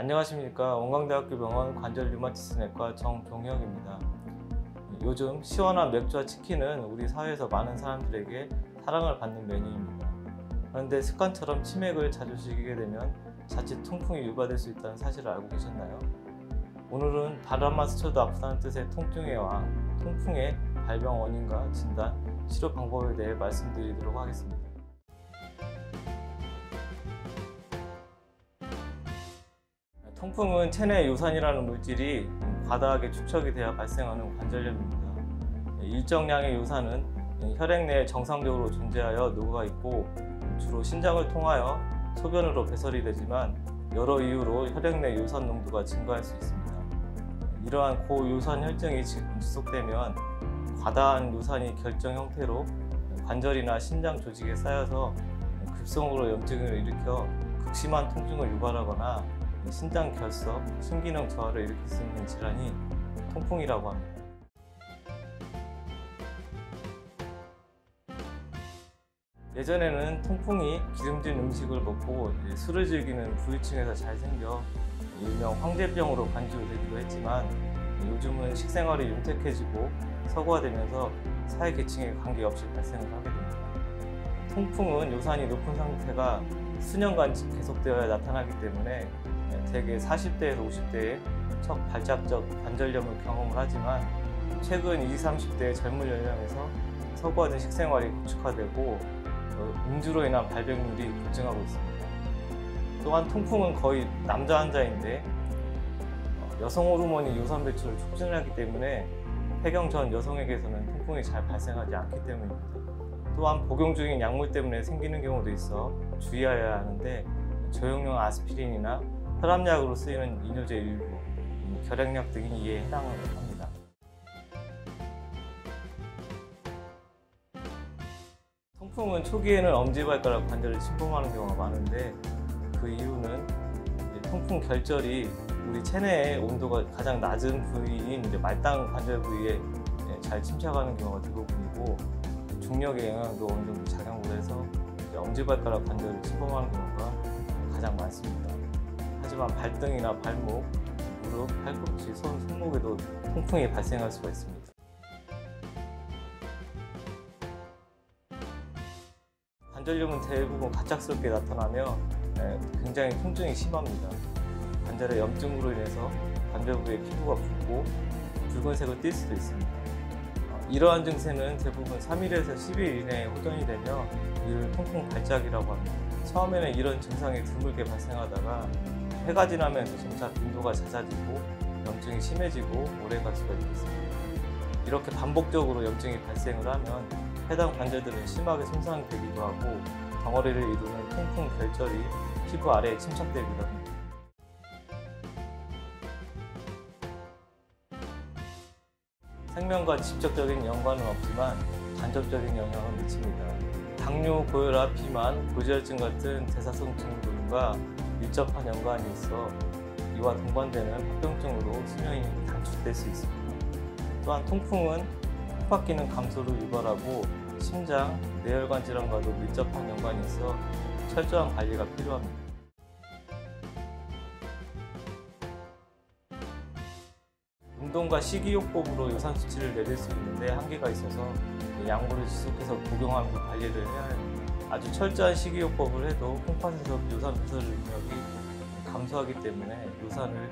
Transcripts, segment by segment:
안녕하십니까. 원광대학교 병원 관절 류마티스내과 정종혁입니다. 요즘 시원한 맥주와 치킨은 우리 사회에서 많은 사람들에게 사랑을 받는 메뉴입니다. 그런데 습관처럼 치맥을 자주 즐기게 되면 자칫 통풍이 유발될 수 있다는 사실을 알고 계셨나요? 오늘은 바람만 스쳐도 아프다는 뜻의 통증의 왕, 통풍의 발병 원인과 진단, 치료 방법에 대해 말씀드리도록 하겠습니다. 통풍은 체내 요산이라는 물질이 과다하게 축적이 되어 발생하는 관절염입니다. 일정량의 요산은 혈액 내에 정상적으로 존재하여 녹아 있고 주로 신장을 통하여 소변으로 배설이 되지만 여러 이유로 혈액 내 요산 농도가 증가할 수 있습니다. 이러한 고요산 혈증이 지속되면 과다한 요산이 결정 형태로 관절이나 신장 조직에 쌓여서 급성으로 염증을 일으켜 극심한 통증을 유발하거나 신장 결석, 심기능 저하를 일으킬 수 있는 질환이 통풍이라고 합니다. 예전에는 통풍이 기름진 음식을 먹고 술을 즐기는 부유층에서 잘 생겨 일명 황제병으로 간주되기도 했지만 요즘은 식생활이 윤택해지고 서구화되면서 사회 계층에 관계없이 발생을 하게 됩니다. 통풍은 요산이 높은 상태가 수년간 계속되어야 나타나기 때문에 대개 40대에서 50대에 첫 발작적 관절염을 경험을 하지만 최근 20, 30대의 젊은 연령에서 서구화된 식생활이 구축화되고 음주로 인한 발병률이 급증하고 있습니다. 또한 통풍은 거의 남자 환자인데 여성 호르몬이 요산 배출을 촉진하기 때문에 폐경 전 여성에게서는 통풍이 잘 발생하지 않기 때문입니다. 또한 복용 중인 약물 때문에 생기는 경우도 있어 주의하여야 하는데 저용량 아스피린이나 혈압약으로 쓰이는 이뇨제 일부, 결핵약 등이 이에 해당을 합니다. 통풍은 초기에는 엄지발가락 관절을 침범하는 경우가 많은데 그 이유는 통풍 결절이 우리 체내의 온도가 가장 낮은 부위인 말당 관절 부위에 잘 침착하는 경우가 대부분이고 중력의 영향도 어느 정도 작용을 해서 엄지발가락 관절을 침범하는 경우가 가장 많습니다. 하지만 발등이나 발목, 무릎, 팔꿈치, 손목에도 통풍이 발생할 수가 있습니다. 관절염은 대부분 갑작스럽게 나타나며 굉장히 통증이 심합니다. 관절의 염증으로 인해서 관절 부위의 피부가 붓고 붉은색을 띨 수도 있습니다. 이러한 증세는 대부분 3일에서 10일 이내에 호전이 되며 이를 통풍 발작이라고 합니다. 처음에는 이런 증상이 드물게 발생하다가 해가 지나면서 점차 빈도가 잦아지고 염증이 심해지고 오래갈 수가 있습니다. 이렇게 반복적으로 염증이 발생을 하면 해당 관절들은 심하게 손상되기도 하고 덩어리를 이루는 통풍 결절이 피부 아래에 침착되기도 합니다. 생명과 직접적인 연관은 없지만 간접적인 영향을 미칩니다. 당뇨, 고혈압, 비만, 고지혈증 같은 대사성 증후군과 밀접한 연관이 있어 이와 동반되는 합병증으로 수명이 단축될 수 있습니다. 또한 통풍은 호흡 기능 감소를 유발하고 심장, 뇌혈관 질환과도 밀접한 연관이 있어 철저한 관리가 필요합니다. 운동과 식이요법으로 요산 수치를 내릴 수 있는데 한계가 있어서 약물을 지속해서 복용하면서 관리를 해야 합니다. 아주 철저한 식이요법을 해도 콩팥에서 요산 배설 능력이 감소하기 때문에 요산을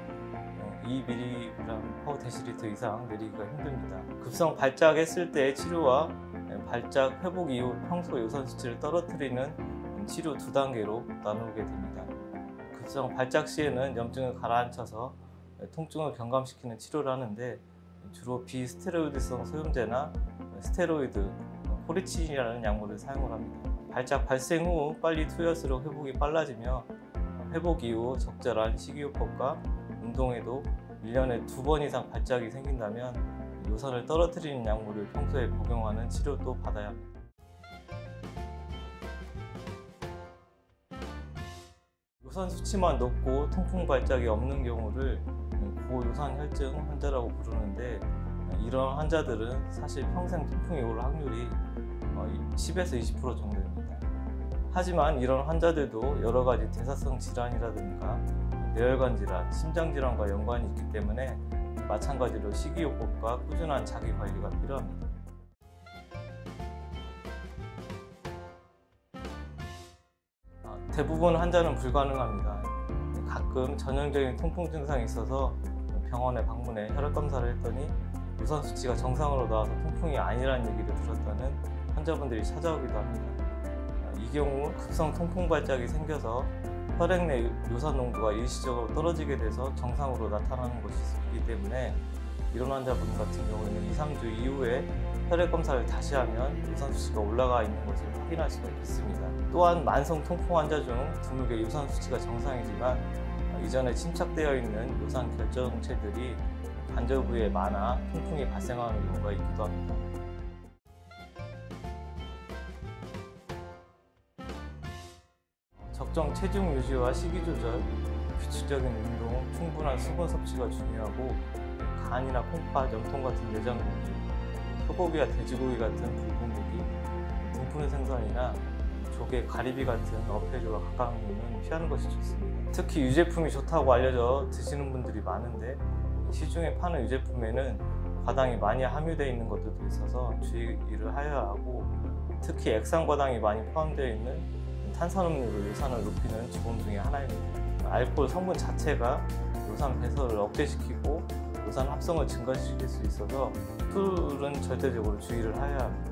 2mg/dL 이상 내리기가 힘듭니다. 급성 발작했을 때의 치료와 발작 회복 이후 평소 요산 수치를 떨어뜨리는 치료 두 단계로 나누게 됩니다. 급성 발작 시에는 염증을 가라앉혀서 통증을 경감시키는 치료를 하는데 주로 비스테로이드성 소염제나 스테로이드, 포리친이라는 약물을 사용을 합니다. 발작 발생 후 빨리 투여할수록 회복이 빨라지며 회복 이후 적절한 식이요법과 운동에도 1년에 2번 이상 발작이 생긴다면 요산을 떨어뜨리는 약물을 평소에 복용하는 치료도 받아야 합니다. 요산 수치만 높고 통풍 발작이 없는 경우를 고요산 혈증 환자라고 부르는데 이런 환자들은 사실 평생 통풍이 올 확률이 10에서 20% 정도입니다. 하지만 이런 환자들도 여러 가지 대사성 질환이라든가 뇌혈관 질환, 심장 질환과 연관이 있기 때문에 마찬가지로 식이요법과 꾸준한 자기 관리가 필요합니다. 대부분 환자는 불가능합니다. 가끔 전형적인 통풍 증상이 있어서 병원에 방문해 혈액 검사를 했더니 유산 수치가 정상으로 나와서 통풍이 아니라는 얘기를 들었다는 환자분들이 찾아오기도 합니다. 이 경우 급성 통풍 발작이 생겨서 혈액 내 요산 농도가 일시적으로 떨어지게 돼서 정상으로 나타나는 것이 있기 때문에 이런 환자분 같은 경우에는 2, 3주 이후에 혈액 검사를 다시 하면 요산 수치가 올라가 있는 것을 확인할 수가 있습니다. 또한 만성 통풍 환자 중 드물게 요산 수치가 정상이지만 이전에 침착되어 있는 요산 결정체들이 관절 부위에 많아 통풍이 발생하는 경우가 있기도 합니다. 적정 체중 유지와 식이 조절, 규칙적인 운동, 충분한 수분 섭취가 중요하고 간이나 콩팥, 염통 같은 내장고기, 소고기와 돼지고기 같은 붉은 고기, 등푸른 생선이나 조개, 가리비 같은 어패류와 각각류는 피하는 것이 좋습니다. 특히 유제품이 좋다고 알려져 드시는 분들이 많은데 시중에 파는 유제품에는 과당이 많이 함유되어 있는 것들도 있어서 주의를 하여야 하고, 특히 액상과당이 많이 포함되어 있는 탄산음료로 요산을 높이는 주범 중에 하나입니다. 알코올 성분 자체가 요산 배설을 억제시키고 요산 합성을 증가시킬 수 있어서 술은 절대적으로 주의를 하여야 합니다.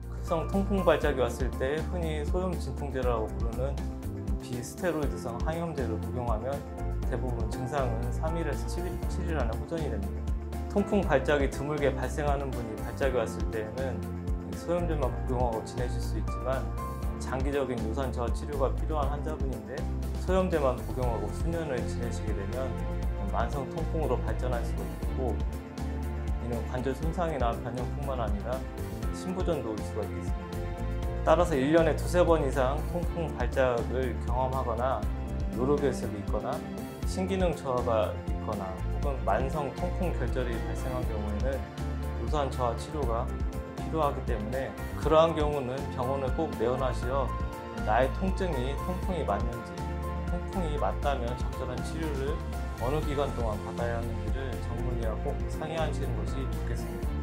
급성 통풍 발작이 왔을 때 흔히 소염 진통제라고 부르는 비스테로이드성 항염제를 복용하면 대부분 증상은 3일에서 7일 안에 호전이 됩니다. 통풍 발작이 드물게 발생하는 분이 발작이 왔을 때에는 소염제만 복용하고 지내실 수 있지만 장기적인 요산 저하 치료가 필요한 환자분인데 소염제만 복용하고 수년을 지내시게 되면 만성 통풍으로 발전할 수가 있고, 이는 관절 손상이나 변형뿐만 아니라 신부전도 올 수가 있겠습니다. 따라서 1년에 두세 번 이상 통풍 발작을 경험하거나 노로결석이 있거나 신기능 저하가 있거나 혹은 만성 통풍 결절이 발생한 경우에는 요산 저하 치료가 필요하기 때문에 그러한 경우는 병원을 꼭 내원하시어 나의 통증이 통풍이 맞는지, 통풍이 맞다면 적절한 치료를 어느 기간 동안 받아야 하는지를 전문의와 꼭 상의하시는 것이 좋겠습니다.